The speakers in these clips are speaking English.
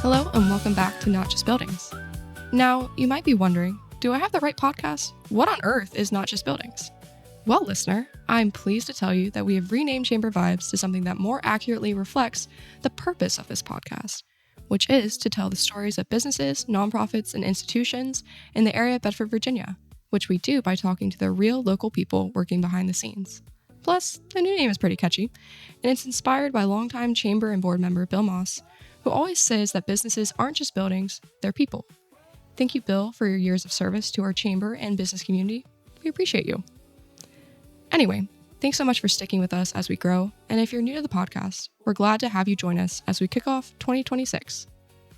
Hello and welcome back to Not Just Buildings. Now, you might be wondering, do I have the right podcast? What on earth is Not Just Buildings? Well, listener, I'm pleased to tell you that we have renamed Chamber Vibes to something that more accurately reflects the purpose of this podcast, which is to tell the stories of businesses, nonprofits, and institutions in the area of Bedford, Virginia, which we do by talking to the real local people working behind the scenes. Plus, the new name is pretty catchy, and it's inspired by longtime Chamber and board member Bill Moss, who always says that businesses aren't just buildings, they're people. Thank you, Bill, for your years of service to our chamber and business community. We appreciate you. Anyway, thanks so much for sticking with us as we grow, and if you're new to the podcast, we're glad to have you join us as we kick off 2026.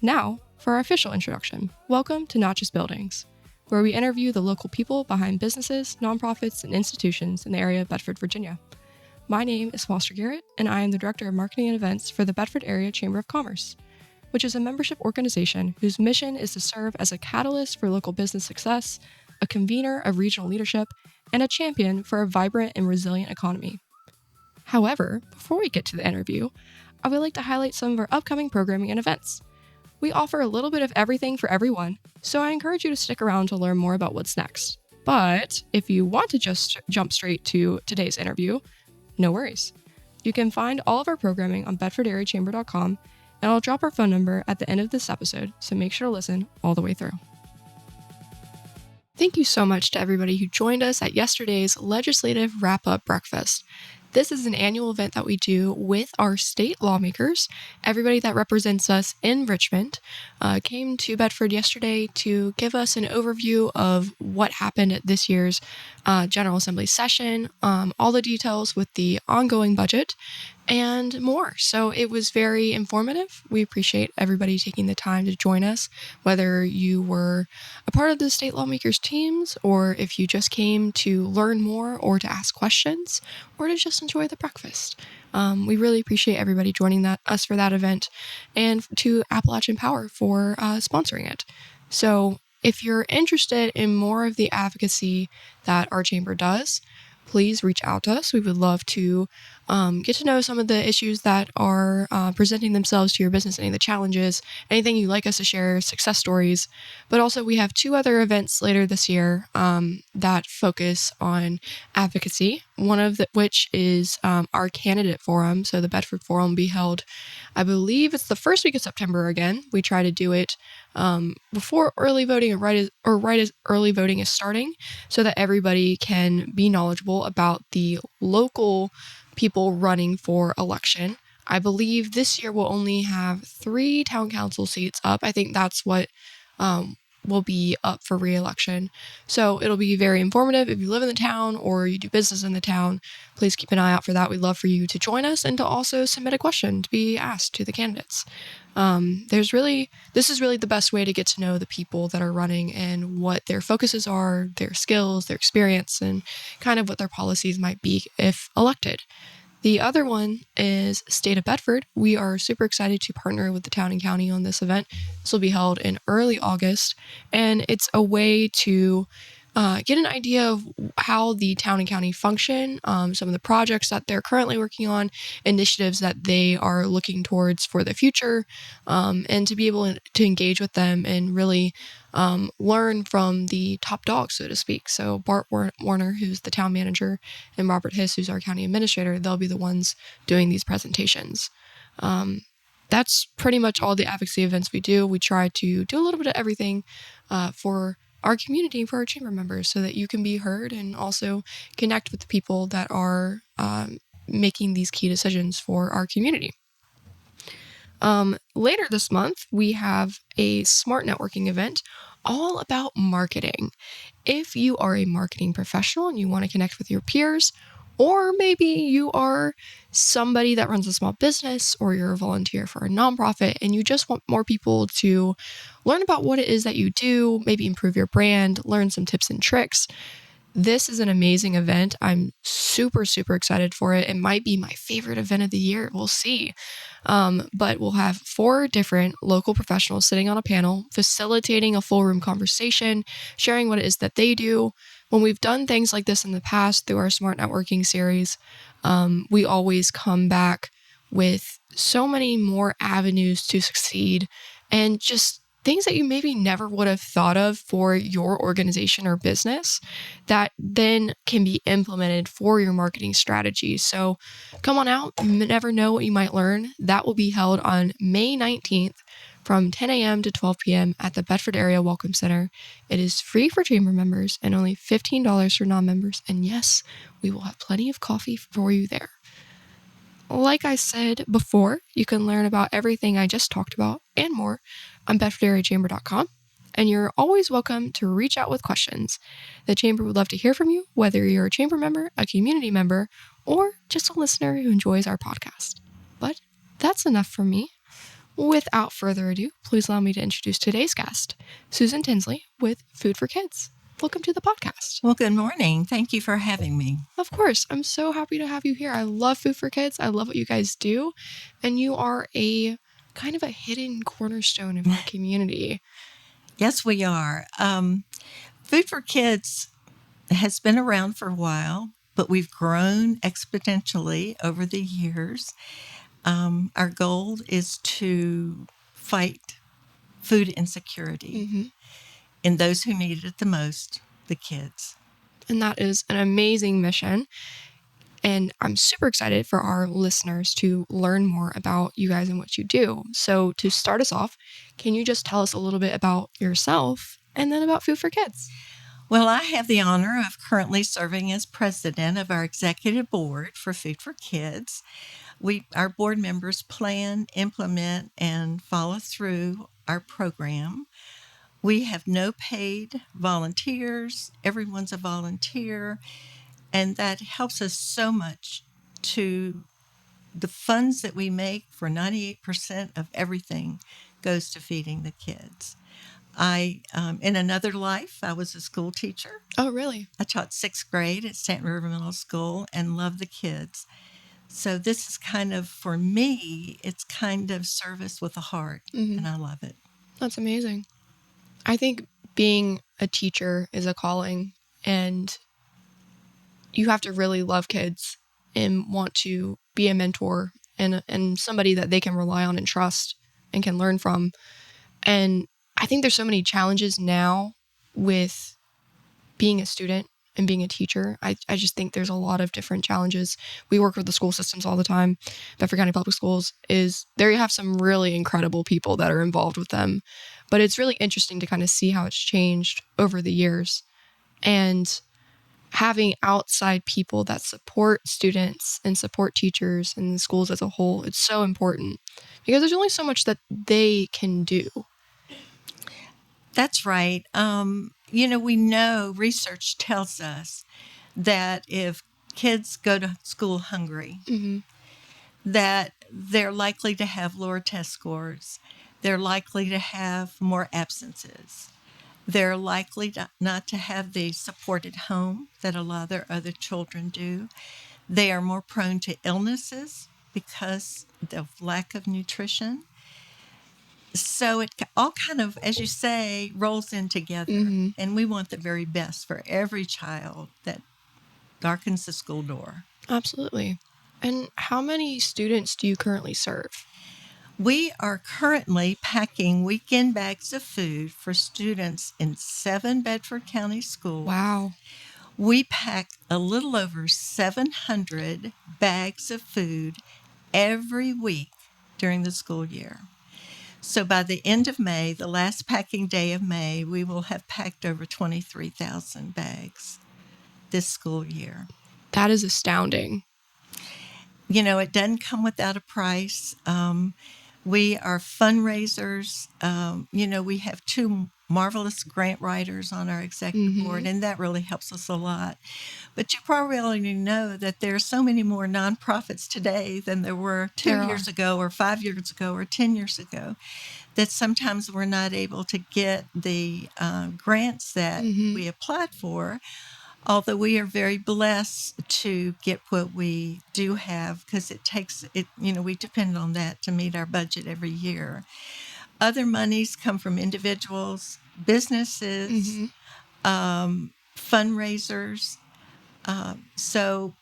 Now, for our official introduction, welcome to Not Just Buildings, where we interview the local people behind businesses, nonprofits, and institutions in the area of Bedford, Virginia. My name is Foster Garrett, and I am the Director of Marketing and Events for the Bedford Area Chamber of Commerce, which is a membership organization whose mission is to serve as a catalyst for local business success, a convener of regional leadership, and a champion for a vibrant and resilient economy. However, before we get to the interview, I would like to highlight some of our upcoming programming and events. We offer a little bit of everything for everyone, so I encourage you to stick around to learn more about what's next. But if you want to just jump straight to today's interview, no worries. You can find all of our programming on bedfordareachamber.com, and I'll drop our phone number at the end of this episode, so make sure to listen all the way through. Thank you so much to everybody who joined us at yesterday's Legislative Wrap-Up Breakfast. This is an annual event that we do with our state lawmakers. Everybody that represents us in Richmond came to Bedford yesterday to give us an overview of what happened at this year's General Assembly session, all the details with the ongoing budget, and more. So it was very informative. We appreciate everybody taking the time to join us, whether you were a part of the state lawmakers teams, or if you just came to learn more or to ask questions, or to just enjoy the breakfast. We really appreciate everybody joining us for that event, and to Appalachian Power for sponsoring it. So if you're interested in more of the advocacy that our chamber does, please reach out to us. We would love to get to know some of the issues that are presenting themselves to your business, any of the challenges, anything you'd like us to share, success stories. But also we have two other events later this year that focus on advocacy, one of which is our candidate forum. So the Bedford Forum will be held, I believe it's the first week of September again. We try to do it before early voting or right as early voting is starting, so that everybody can be knowledgeable about the local people running for election. I believe this year we'll only have 3 town council seats up. I think that's what will be up for re-election. So it'll be very informative. If you live in the town or you do business in the town, please keep an eye out for that. We'd love for you to join us and to also submit a question to be asked to the candidates. This is really the best way to get to know the people that are running and what their focuses are, their skills, their experience, and kind of what their policies might be if elected. The other one is State of Bedford. We are super excited to partner with the town and county on this event. This will be held in early August, and it's a way to get an idea of how the town and county function, some of the projects that they're currently working on, initiatives that they are looking towards for the future, and to be able to engage with them and really learn from the top dogs, so to speak. So Bart Warner, who's the town manager, and Robert Hiss, who's our county administrator, they'll be the ones doing these presentations. That's pretty much all the advocacy events we do. We try to do a little bit of everything for our community, for our chamber members, so that you can be heard and also connect with the people that are making these key decisions for our community. Later this month, we have a smart networking event all about marketing. If you are a marketing professional and you want to connect with your peers, or maybe you are somebody that runs a small business, or you're a volunteer for a nonprofit and you just want more people to learn about what it is that you do, maybe improve your brand, learn some tips and tricks, this is an amazing event. I'm super, super excited for it. It might be my favorite event of the year. We'll see. But we'll have 4 different local professionals sitting on a panel, facilitating a full room conversation, sharing what it is that they do. When we've done things like this in the past through our Smart Networking series, we always come back with so many more avenues to succeed and just things that you maybe never would have thought of for your organization or business that then can be implemented for your marketing strategy. So come on out. You never know what you might learn. That will be held on May 19th from 10 a.m. to 12 p.m. at the Bedford Area Welcome Center. It is free for chamber members and only $15 for non-members. And yes, we will have plenty of coffee for you there. Like I said before, you can learn about everything I just talked about and more on bedfordareachamber.com, and you're always welcome to reach out with questions. The Chamber would love to hear from you, whether you're a chamber member, a community member, or just a listener who enjoys our podcast. But that's enough from me. Without further ado, please allow me to introduce today's guest, Susan Tinsley with Food for Kids. Welcome to the podcast. Well, good morning. Thank you for having me. Of course. I'm so happy to have you here. I love Food for Kids. I love what you guys do. And you are a kind of a hidden cornerstone of our community. Yes, we are. Food for Kids has been around for a while, but we've grown exponentially over the years. Our goal is to fight food insecurity in those who need it the most, the kids. And that is an amazing mission. And I'm super excited for our listeners to learn more about you guys and what you do. So to start us off, can you just tell us a little bit about yourself and then about Food for Kids? Well, I have the honor of currently serving as president of our executive board for Food for Kids. Our board members plan, implement, and follow through our program. We have no paid volunteers. Everyone's a volunteer. And that helps us so much to the funds that we make for 98% of everything goes to feeding the kids. In another life, I was a school teacher. Oh, really? I taught 6th grade at Stanton River Middle School and loved the kids. So this is kind of, for me, it's kind of service with a heart, and I love it. That's amazing. I think being a teacher is a calling, and you have to really love kids and want to be a mentor and somebody that they can rely on and trust and can learn from. And I think there's so many challenges now with being a student and being a teacher. I just think there's a lot of different challenges. We work with the school systems all the time. Bedford County Public Schools is there. You have some really incredible people that are involved with them, but it's really interesting to kind of see how it's changed over the years. And having outside people that support students and support teachers and the schools as a whole, it's so important because there's only so much that they can do. That's right. We know research tells us that if kids go to school hungry, that they're likely to have lower test scores. They're likely to have more absences. They're likely not to have the supported home that a lot of their other children do. They are more prone to illnesses because of lack of nutrition. So it all kind of, as you say, rolls in together. And we want the very best for every child that darkens the school door. Absolutely. And how many students do you currently serve? We are currently packing weekend bags of food for students in 7 Bedford County schools. Wow. We pack a little over 700 bags of food every week during the school year. So by the end of May, the last packing day of May, we will have packed over 23,000 bags this school year. That is astounding. It doesn't come without a price. We are fundraisers. We have 2 marvelous grant writers on our executive board, and that really helps us a lot. But you probably already know that there are so many more nonprofits today than there were 2 years ago or 5 years ago or 10 years ago, that sometimes we're not able to get the grants that we applied for, although we are very blessed to get what we do have because we depend on that to meet our budget every year. Other monies come from individuals, businesses, fundraisers. So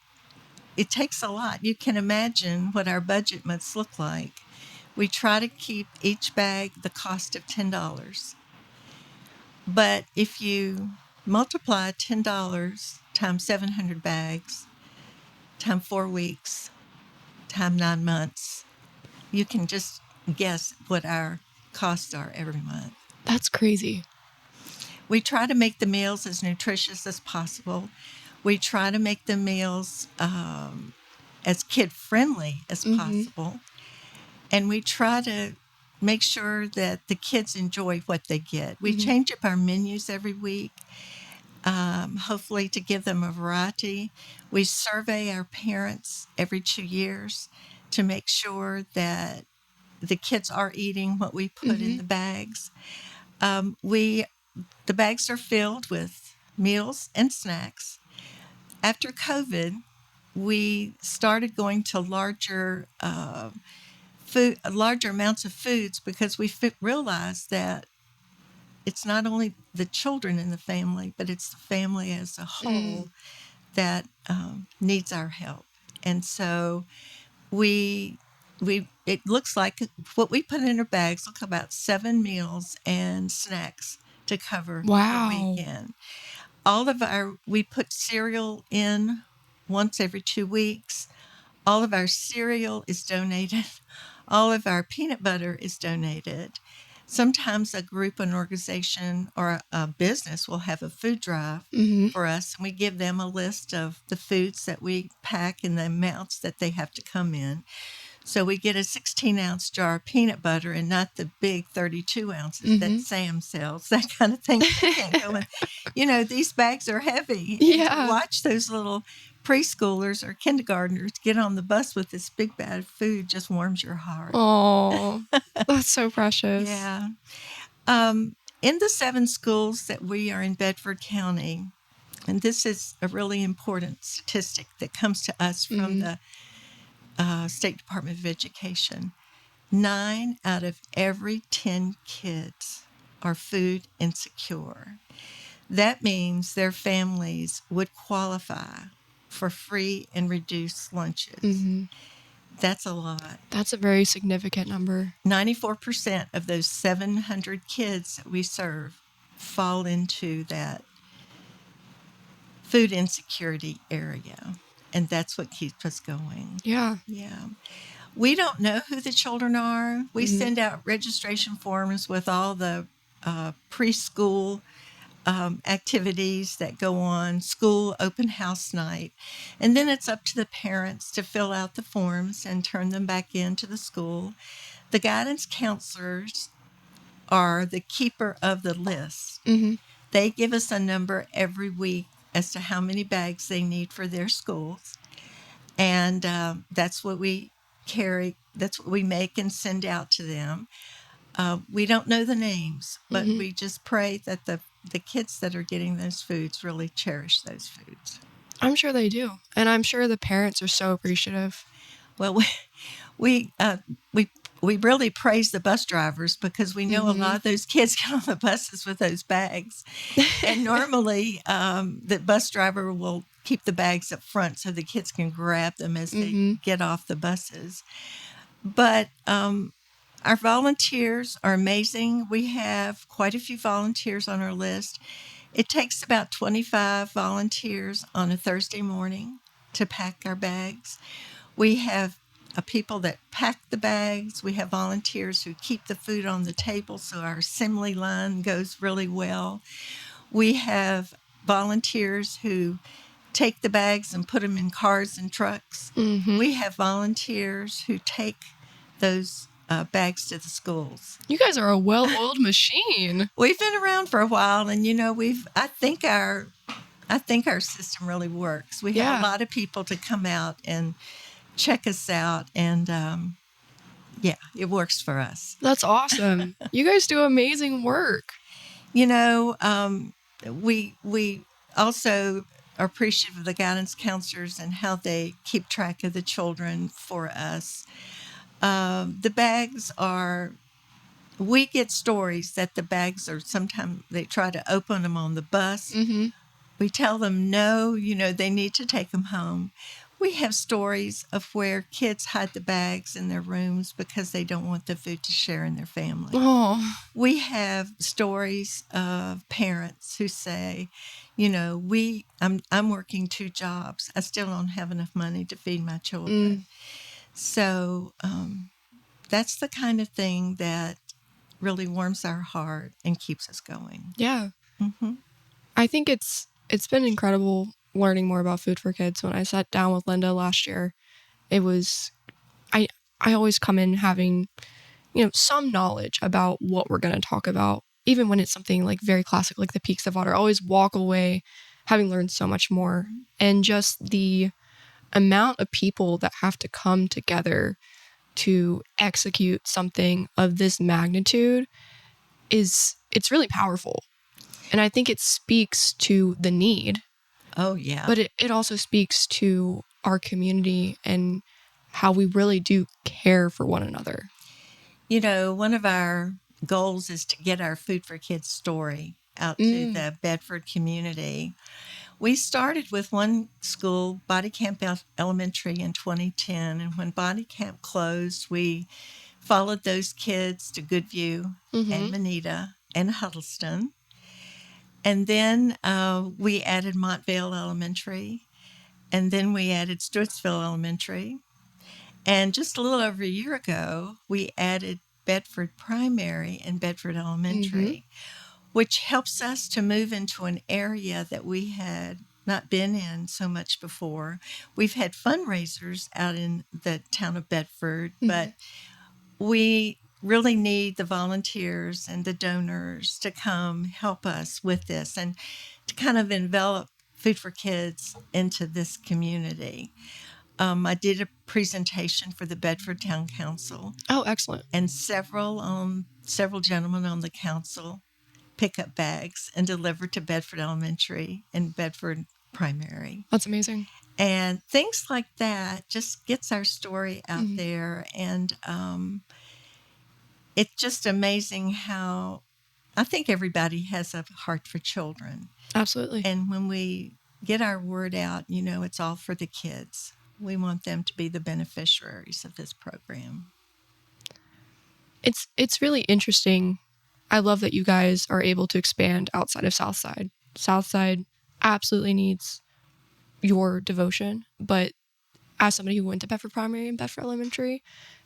it takes a lot. You can imagine what our budget must look like We try to keep each bag the cost of $10. But if you multiply $10 times 700 bags, times 4 weeks, times 9 months, you can just guess what our costs are every month. That's crazy. We try to make the meals as nutritious as possible. We try to make the meals as kid-friendly as possible. And we try to make sure that the kids enjoy what they get. We change up our menus every week, hopefully to give them a variety. We survey our parents every 2 years to make sure that the kids are eating what we put in the bags. The bags are filled with meals and snacks. After COVID, we started going to larger amounts of foods because we realized that it's not only the children in the family, but it's the family as a whole that needs our help. And so it looks like what we put in our bags look about 7 meals and snacks to cover the weekend. We put cereal in once every 2 weeks. All of our cereal is donated. All of our peanut butter is donated. Sometimes a group, an organization, or a business will have a food drive for us, and we give them a list of the foods that we pack and the amounts that they have to come in. So we get a 16-ounce jar of peanut butter and not the big 32 ounces that Sam sells, that kind of thing. Can't go in. You know, these bags are heavy. Yeah. And to watch those little preschoolers or kindergartners get on the bus with this big bag of food just warms your heart. Oh, that's so precious. Yeah. In the 7 schools that we are in Bedford County, and this is a really important statistic that comes to us from the State Department of Education, 9 out of every 10 kids are food insecure. That means their families would qualify for free and reduced lunches. That's a lot. That's a very significant number. 94% of those 700 kids that we serve fall into that food insecurity area. And that's what keeps us going. Yeah. Yeah. We don't know who the children are. We send out registration forms with all the preschool activities that go on, school open house night. And then it's up to the parents to fill out the forms and turn them back into the school. The guidance counselors are the keeper of the list. They give us a number every week as to how many bags they need for their schools. And that's what we carry, that's what we make and send out to them. We don't know the names, but we just pray that the kids that are getting those foods really cherish those foods. I'm sure they do. And I'm sure the parents are so appreciative. Well, we really praise the bus drivers because we know a lot of those kids get on the buses with those bags. And normally the bus driver will keep the bags up front so the kids can grab them as they get off the buses. But our volunteers are amazing. We have quite a few volunteers on our list. It takes about 25 volunteers on a Thursday morning to pack our bags. We have people that pack the bags. We have volunteers who keep the food on the table so our assembly line goes really well. We have volunteers who take the bags and put them in cars and trucks. We have volunteers who take those bags to the schools. You guys are a well-oiled machine. We've been around for a while, and I think our system really works. We have a lot of people to come out and check us out, and it works for us. That's awesome. You guys do amazing work. We also are appreciative of the guidance counselors and how they keep track of the children for us. The bags we get stories that the bags are sometimes they try to open them on the bus. We tell them no, they need to take them home. We have stories of where kids hide the bags in their rooms because they don't want the food to share in their family. Oh. We have stories of parents who say, I'm working 2 jobs. I still don't have enough money to feed my children. So that's the kind of thing that really warms our heart and keeps us going. Yeah. Mm-hmm. I think it's been incredible learning more about food for kids. When I sat down with Linda last year, it was I always come in having, some knowledge about what we're going to talk about, even when it's something like very classic, like the peaks of water. I always walk away having learned so much more. And just the amount of people that have to come together to execute something of this magnitude it's really powerful. And I think it speaks to the need. Oh, yeah. But it also speaks to our community and how we really do care for one another. One of our goals is to get our Food for Kids story out to the Bedford community. We started with one school, Body Camp Elementary, in 2010. And when Body Camp closed, we followed those kids to Goodview and Manita and Huddleston. And then we added Montvale Elementary. And then we added Stewartsville Elementary. And just a little over a year ago, we added Bedford Primary and Bedford Elementary, which helps us to move into an area that we had not been in so much before. We've had fundraisers out in the town of Bedford, but we really need the volunteers and the donors to come help us with this and to kind of envelop Food for Kids into this community. I did a presentation for the Bedford Town Council. Oh, excellent. And several gentlemen on the council pick up bags and deliver to Bedford Elementary and Bedford Primary. That's amazing. And things like that just gets our story out there. And it's just amazing how I think everybody has a heart for children. Absolutely. And when we get our word out, it's all for the kids. We want them to be the beneficiaries of this program. It's really interesting. I love that you guys are able to expand outside of Southside. Southside absolutely needs your devotion, but as somebody who went to Bedford Primary and Bedford Elementary,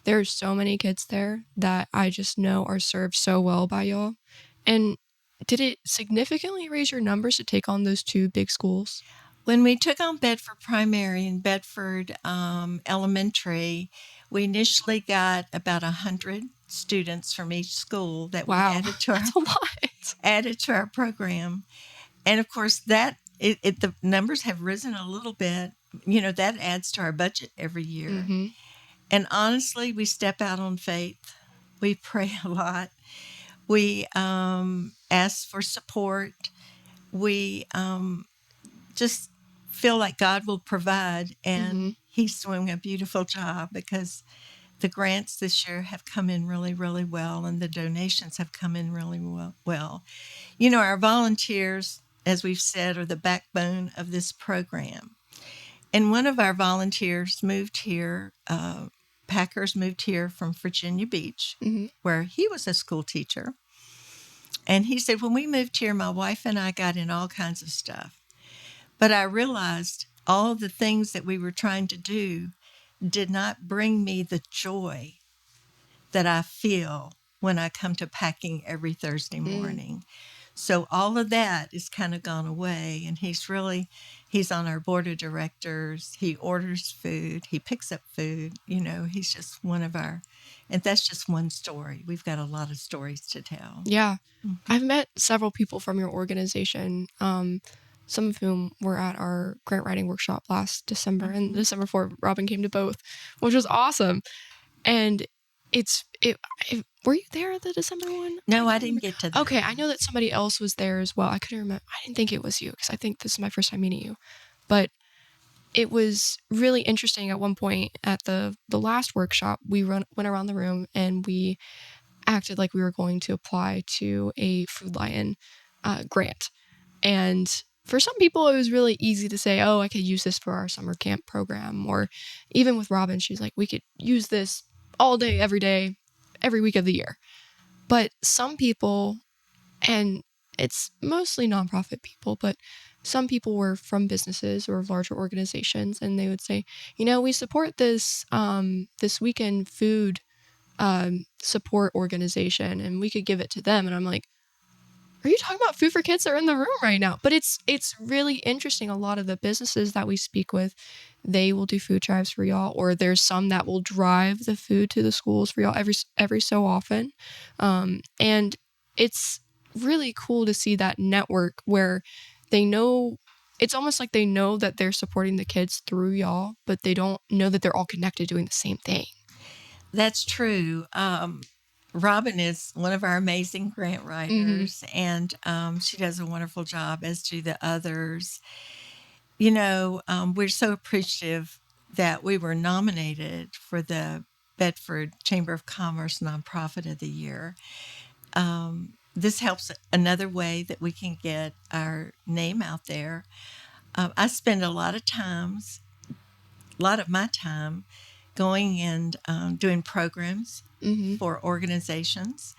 there's so many kids there that I just know are served so well by y'all. And did it significantly raise your numbers to take on those 2 big schools? When we took on Bedford Primary and Bedford Elementary, we initially got about 100 students from each school that we added to that's a lot. Added to our program. And of course, the numbers have risen a little bit. That adds to our budget every year. And honestly, we step out on faith. We pray a lot. We ask for support. We just feel like God will provide, and He's doing a beautiful job because the grants this year have come in really, really well, and the donations have come in really well. Our volunteers, as we've said, are the backbone of this program. And one of our volunteers moved here, Packers moved here from Virginia Beach, where he was a school teacher. And he said, when we moved here, my wife and I got in all kinds of stuff. But I realized all the things that we were trying to do did not bring me the joy that I feel when I come to packing every Thursday morning. So all of that is kind of gone away. And he's on our board of directors. He orders food. He picks up food. He's just one of our, and that's just one story. We've got a lot of stories to tell. Yeah. I've met several people from your organization, some of whom were at our grant writing workshop last December and December 4th. Robin came to both, which was awesome. And were you there at the December one? No, I didn't get to that. Okay, I know that somebody else was there as well. I couldn't remember. I didn't think it was you because I think this is my first time meeting you. But it was really interesting. At one point at the last workshop, we went around the room and we acted like we were going to apply to a Food Lion grant. And for some people, it was really easy to say, oh, I could use this for our summer camp program. Or even with Robin, she's like, we could use this all day, every week of the year. But some people, and it's mostly nonprofit people, but some people were from businesses or larger organizations, and they would say, we support this this weekend food support organization, and we could give it to them. And I'm like, are you talking about Food for Kids that are in the room right now? But it's really interesting. A lot of the businesses that we speak with, they will do food drives for y'all, or there's some that will drive the food to the schools for y'all every so often. And it's really cool to see that network where they know, it's almost like they know that they're supporting the kids through y'all, but they don't know that they're all connected doing the same thing. That's true. Robin is one of our amazing grant writers, and she does a wonderful job, as do the others. We're so appreciative that we were nominated for the Bedford Chamber of Commerce Nonprofit of the Year. This helps another way that we can get our name out there. I spend a lot of my time going and doing programs for organizations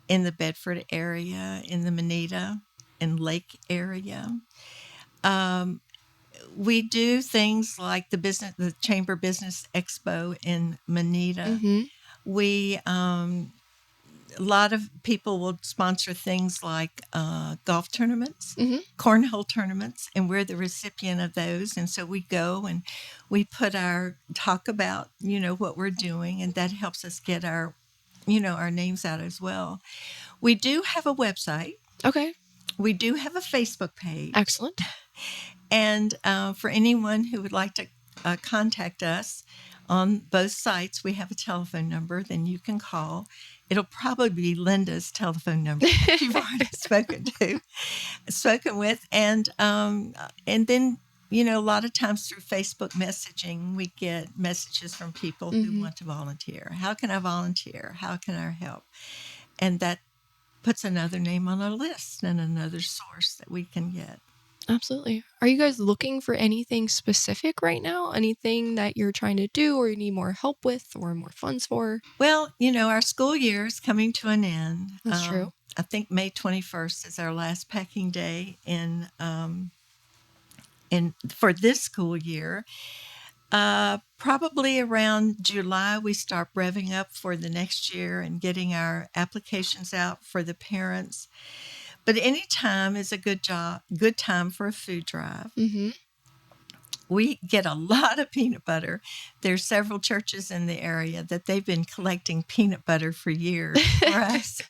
in the Bedford area, in the Moneta and Lake area. We do things like the Chamber Business Expo in Moneta. We a lot of people will sponsor things like golf tournaments, cornhole tournaments, and we're the recipient of those. And so we go and we talk about, what we're doing, and that helps us get our names out as well. We do have a website. Okay. We do have a Facebook page. Excellent. And for anyone who would like to contact us on both sites, we have a telephone number. Then you can call. It'll probably be Linda's telephone number that you've already spoken with, and then a lot of times through Facebook messaging, we get messages from people who want to volunteer. How can I volunteer? How can I help? And that puts another name on our list and another source that we can get. Absolutely. Are you guys looking for anything specific right now? Anything that you're trying to do or you need more help with or more funds for? Well, our school year is coming to an end. That's true. I think May 21st is our last packing day in for this school year. Probably around July, we start revving up for the next year and getting our applications out for the parents. But any time is a good time for a food drive. We get a lot of peanut butter. There's several churches in the area that they've been collecting peanut butter for years for us.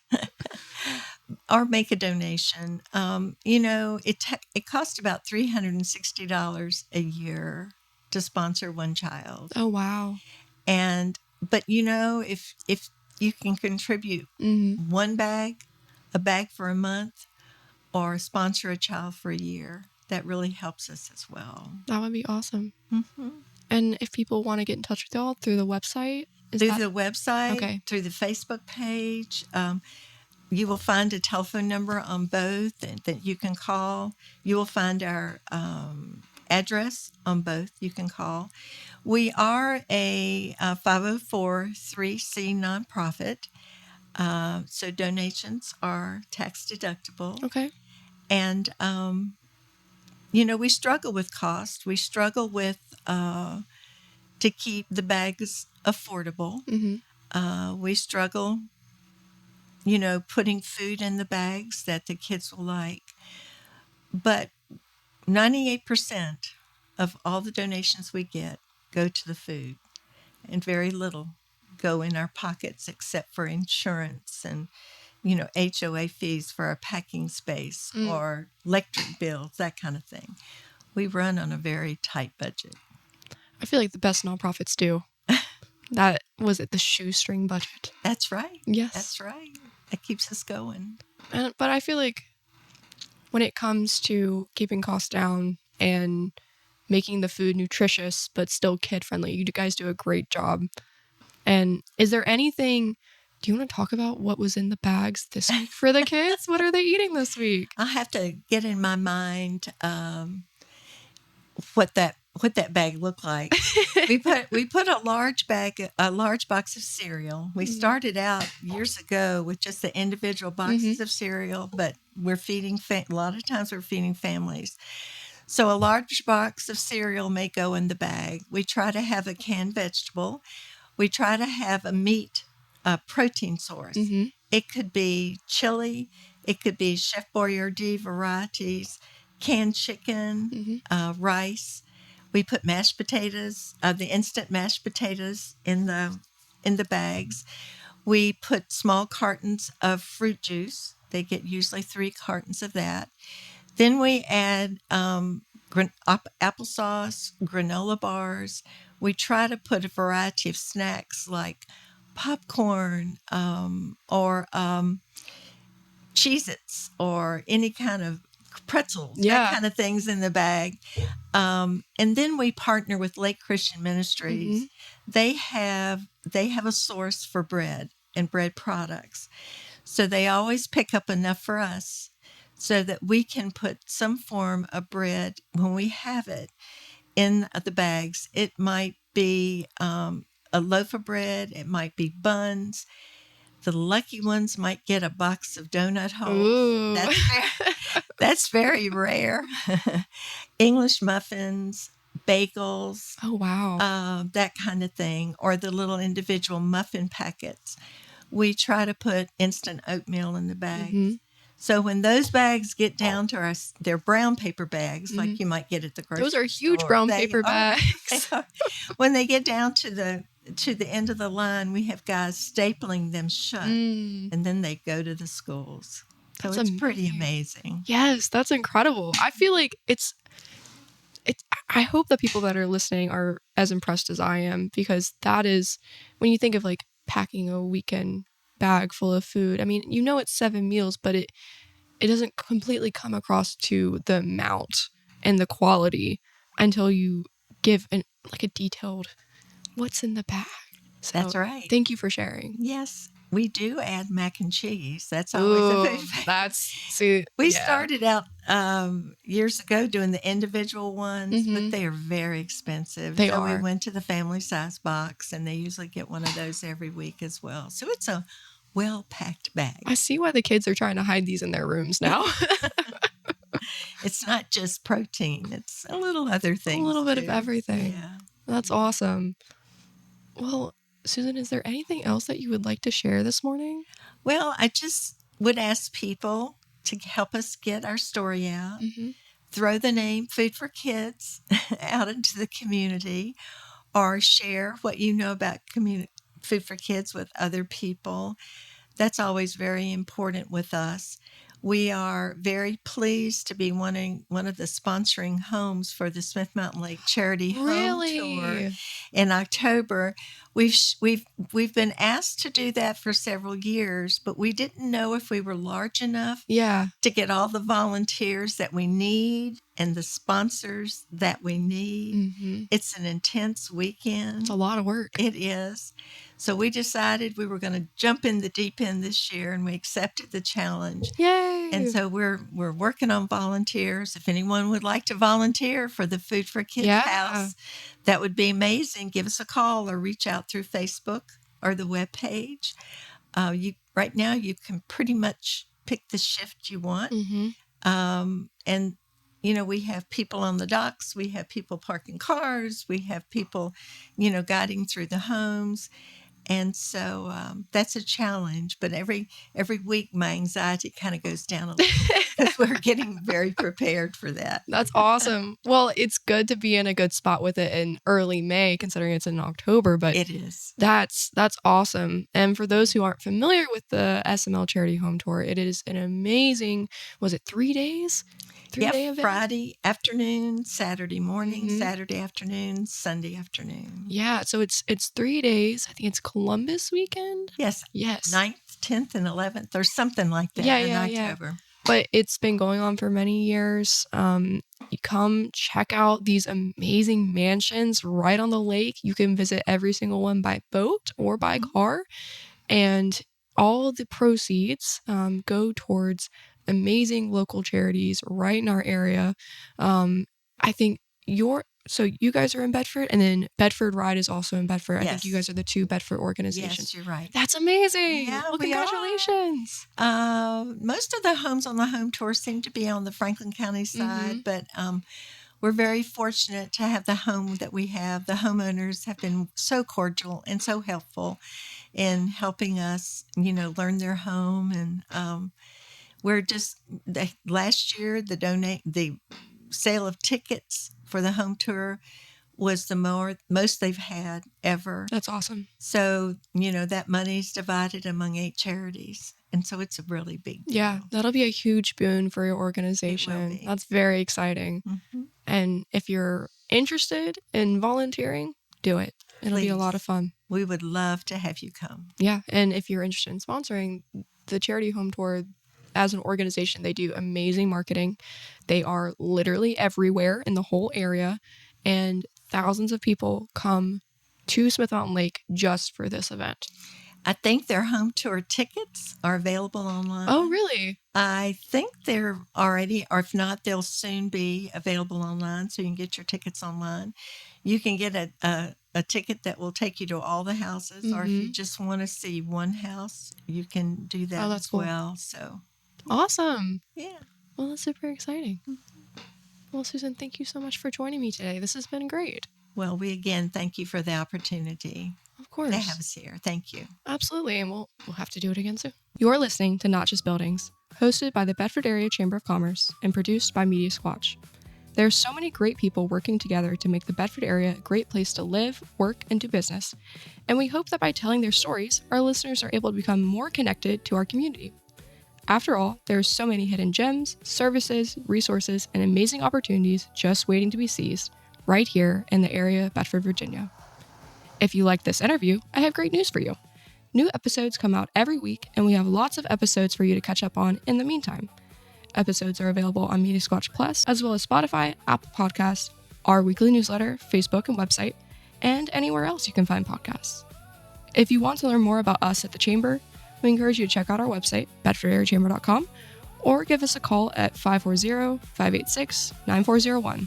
Or make a donation. It costs about $360 a year to sponsor one child. Oh, wow. But if you can contribute one bag, a bag for a month, or sponsor a child for a year, that really helps us as well. That would be awesome. And if people want to get in touch with y'all through the website? The website, okay. Through the Facebook page. You will find a telephone number on both that you can call. You will find our address on both you can call. We are a 504(c) nonprofit. So donations are tax deductible. Okay. And, we struggle with cost. We struggle with to keep the bags affordable. We struggle, putting food in the bags that the kids will like. But 98% of all the donations we get go to the food, and very little go in our pockets except for insurance and, HOA fees for our packing space or electric bills, that kind of thing. We run on a very tight budget. I feel like the best nonprofits do. That was it, the shoestring budget. That's right. Yes. That's right. That keeps us going. But I feel like when it comes to keeping costs down and making the food nutritious but still kid-friendly, you guys do a great job. And is there anything Do you want to talk about what was in the bags this week for the kids? What are they eating this week? I have to get in my mind what that bag looked like. we put a large box of cereal. We started out years ago with just the individual boxes of cereal, but we're feeding a lot of times we're feeding families. So a large box of cereal may go in the bag. We try to have a canned vegetable. We try to have a meat protein source. It could be chili. It could be Chef Boyardee varieties, canned chicken, rice. We put mashed potatoes, the instant mashed potatoes in the bags. We put small cartons of fruit juice. They get usually 3 cartons of that. Then we add applesauce, granola bars. We try to put a variety of snacks like popcorn or Cheez-Its or any kind of pretzels, that kind of things in the bag. And then we partner with Lake Christian Ministries. They have a source for bread and bread products. So they always pick up enough for us so that we can put some form of bread when we have it in the bags. It might be a loaf of bread. It might be buns. The lucky ones might get a box of donut holes. That's very rare. English muffins, bagels. Oh, wow. That kind of thing. Or the little individual muffin packets. We try to put instant oatmeal in the bags. So when those bags get down to they're brown paper bags, like you might get at the grocery store. Those are huge brown paper bags. When they get down to the end of the line, we have guys stapling them shut, and then they go to the schools. So it's pretty amazing. Yes, that's incredible. I feel like it's. I hope the people that are listening are as impressed as I am, because that is, when you think of like packing a weekend bag full of food, I mean, it's 7 meals, but it doesn't completely come across to the amount and the quality until you give a detailed what's in the bag. So, that's right. Thank you for sharing. Yes, we do add mac and cheese. That's always a food. We started out years ago doing the individual ones, but they are very expensive. They are. We went to the family size box, and they usually get one of those every week as well. So it's a well-packed bag. I see why the kids are trying to hide these in their rooms now. It's not just protein. It's a little other things. A little bit of everything. Yeah. That's awesome. Well, Susan, is there anything else that you would like to share this morning? Well, I just would ask people to help us get our story out. Throw the name Food for Kids out into the community, or share what you know about Food for Kids with other people. That's always very important with us. We are very pleased to be one of the sponsoring homes for the Smith Mountain Lake Charity Home Tour in October. We've been asked to do that for several years, but we didn't know if we were large enough to get all the volunteers that we need and the sponsors that we need. It's an intense weekend. It's a lot of work. It is. So we decided we were going to jump in the deep end this year, and we accepted the challenge. Yay! And so we're working on volunteers. If anyone would like to volunteer for the Food for Kids house, that would be amazing. Give us a call or reach out through Facebook or the webpage. Right now, you can pretty much pick the shift you want. And we have people on the docks. We have people parking cars. We have people, guiding through the homes. And so that's a challenge. But every week, my anxiety kind of goes down a little bit because we're getting very prepared for that. That's awesome. Well, it's good to be in a good spot with it in early May, considering it's in October. But it is. That's awesome. And for those who aren't familiar with the SML Charity Home Tour, it is an amazing, was it 3 days? 3-day event? Friday afternoon, Saturday morning, Saturday afternoon, Sunday afternoon. Yeah, so it's 3 days. I think it's Columbus weekend. Yes. 9th, 10th, and 11th, or something like that in October. But it's been going on for many years. You come check out these amazing mansions right on the lake. You can visit every single one by boat or by car. And all the proceeds go towards amazing local charities right in our area. I think so you guys are in Bedford, and then Bedford Ride is also in Bedford. I think you Yes. guys are the two Bedford organizations. Yes, you're right. That's amazing. Yeah, well, we are. congratulations. Most of the homes on the home tour seem to be on the Franklin County side, but we're very fortunate to have the home that we have. The homeowners have been so cordial and so helpful in helping us, learn their home. And we're just last year the sale of tickets for the home tour was the most they've had ever. That's awesome. So, that money's divided among 8 charities. And so it's a really big deal. Yeah, that'll be a huge boon for your organization. It will be. That's very exciting. Mm-hmm. And if you're interested in volunteering, do it. It'll be a lot of fun. We would love to have you come. Yeah, and if you're interested in sponsoring the Charity Home Tour, as an organization, they do amazing marketing. They are literally everywhere in the whole area, and thousands of people come to Smith Mountain Lake just for this event. I think their home tour tickets are available online. Oh, really? I think they're already, or if not, they'll soon be available online, so you can get your tickets online. You can get a ticket that will take you to all the houses, or if you just want to see one house, you can do that as well. So awesome. Yeah. Well, that's super exciting. Well, Susan, thank you so much for joining me today. This has been great. Well, we again thank you for the opportunity. Of course. To have us here. Thank you. Absolutely, and we'll have to do it again soon. You're listening to Not Just Buildings, hosted by the Bedford Area Chamber of Commerce and produced by Media Squatch. There are so many great people working together to make the Bedford area a great place to live, work, and do business, and we hope that by telling their stories, our listeners are able to become more connected to our community. After all, there are so many hidden gems, services, resources, and amazing opportunities just waiting to be seized right here in the area of Bedford, Virginia. If you like this interview, I have great news for you. New episodes come out every week, and we have lots of episodes for you to catch up on in the meantime. Episodes are available on Media Squatch Plus, as well as Spotify, Apple Podcasts, our weekly newsletter, Facebook and website, and anywhere else you can find podcasts. If you want to learn more about us at the Chamber, we encourage you to check out our website, bedfordareachamber.com, or give us a call at 540-586-9401.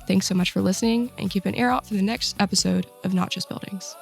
Thanks so much for listening, and keep an ear out for the next episode of Not Just Buildings.